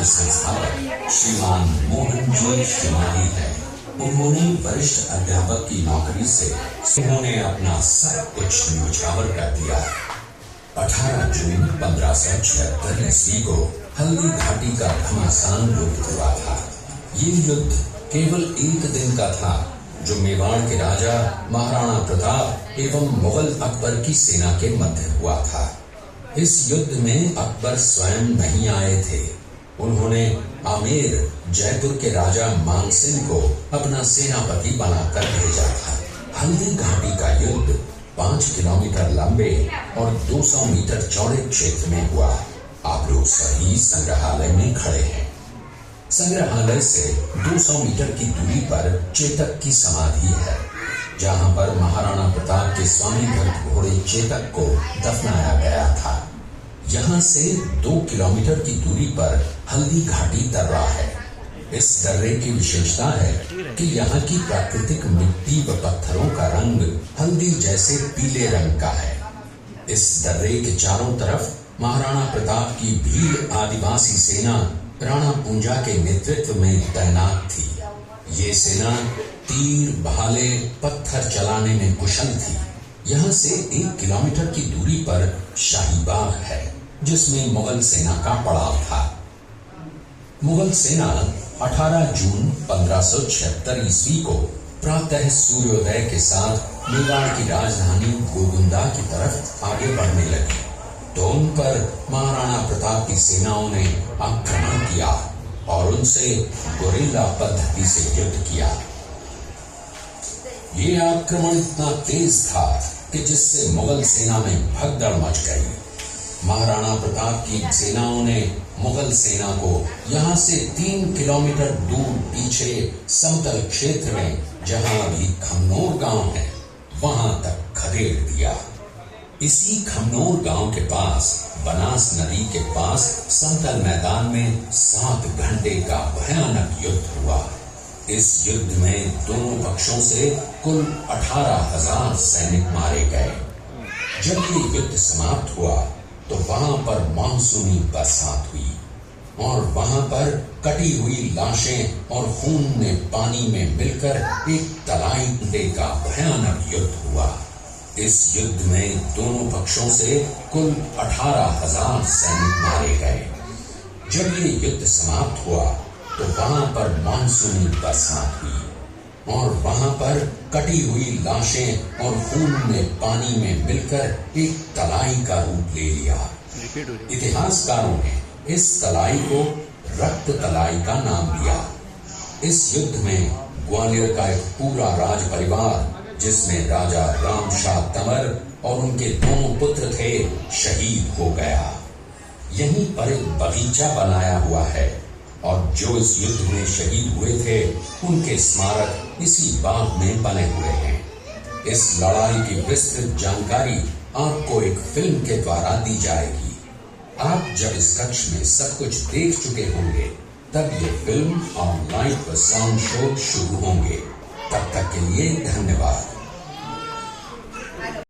संस्थापक श्रीमान मोहन जी शिमाली है। उन्होंने वरिष्ठ अध्यापक की नौकरी से उन्होंने अपना सब कुछ न्यौछावर कर दिया। 18 जून 1576 ईस्वी को हल्दी घाटी का घमासान युद्ध हुआ था। ये युद्ध केवल एक दिन का था, जो मेवाड़ के राजा महाराणा प्रताप एवं मुगल अकबर की सेना के मध्य हुआ था। इस युद्ध में अकबर स्वयं नहीं आए थे। उन्होंने आमेर जयपुर के राजा मानसिंह को अपना सेनापति बनाकर भेजा था। हल्दी घाटी का युद्ध 5 किलोमीटर लंबे और 200 मीटर चौड़े क्षेत्र में हुआ। आप लोग सभी संग्रहालय में खड़े हैं। संग्रहालय से 200 मीटर की दूरी पर चेतक की समाधि है, जहां पर महाराणा प्रताप के स्वामी भक्त घोड़े चेतक को दफनाया गया था। यहां से 2 किलोमीटर की दूरी पर हल्दी घाटी दर्रा है। इस दर्रे की विशेषता है कि यहाँ की प्राकृतिक मिट्टी व पत्थरों का रंग हल्दी जैसे पीले रंग का है। इस दर्रे के चारों तरफ महाराणा प्रताप की भीड़ आदिवासी सेना राणा पूंजा के नेतृत्व में तैनात थी। ये सेना तीर, भाले, पत्थर चलाने में कुशल थी। यहाँ से 1 किलोमीटर की दूरी पर शाही बाग है, जिसमें मुगल सेना का पड़ाव था। मुगल सेना 18 जून 1576 ईस्वी को प्रातः सूर्योदय के साथ मेवाड़ की राजधानी गोगुंदा की तरफ आगे बढ़ने लगी, तो उन पर महाराणा प्रताप की सेनाओं ने आक्रमण किया और उनसे गोरिल्ला पद्धति से युद्ध किया। ये आक्रमण इतना तेज था कि जिससे मुगल सेना में भगदड़ मच गई। महाराणा प्रताप की सेनाओं ने मुगल सेना को यहाँ से 3 किलोमीटर दूर पीछे समतल क्षेत्र में, जहाँ अभी खमनोर गांव है, वहां तक खदेड़ दिया। इसी खमनोर गांव के पास बनास नदी के पास समतल मैदान में 7 घंटे का भयानक युद्ध हुआ। इस युद्ध में दोनों पक्षों से कुल 18,000 सैनिक मारे गए। जब ये युद्ध समाप्त हुआ तो वहां पर मानसूनी बरसात हुई और वहां पर कटी हुई लाशें और खून में पानी में मिलकर एक तलाई का भयानक युद्ध हुआ। इस युद्ध में दोनों पक्षों से कुल 18,000 सैनिक मारे गए। जब ये युद्ध समाप्त हुआ तो वहां पर मानसूनी बरसात हुई और वहां पर कटी हुई लाशें और खून में पानी में मिलकर एक तलाई का रूप ले लिया। इतिहासकारों ने इस तलाई को रक्त तलाई का नाम दिया। इस युद्ध में ग्वालियर का एक पूरा राज परिवार, जिसमें राजा रामशाह तंवर और उनके दोनों पुत्र थे, शहीद हो गया। यहीं पर एक बगीचा बनाया हुआ है और जो इस युद्ध में शहीद हुए थे, उनके स्मारक इसी बाग में बने हुए हैं। इस लड़ाई की विस्तृत जानकारी आपको एक फिल्म के द्वारा दी जाएगी। आप जब इस कक्ष में सब कुछ देख चुके होंगे, तब ये फिल्म और लाइट व साउंड शो शुरू होंगे। तब तक के लिए धन्यवाद।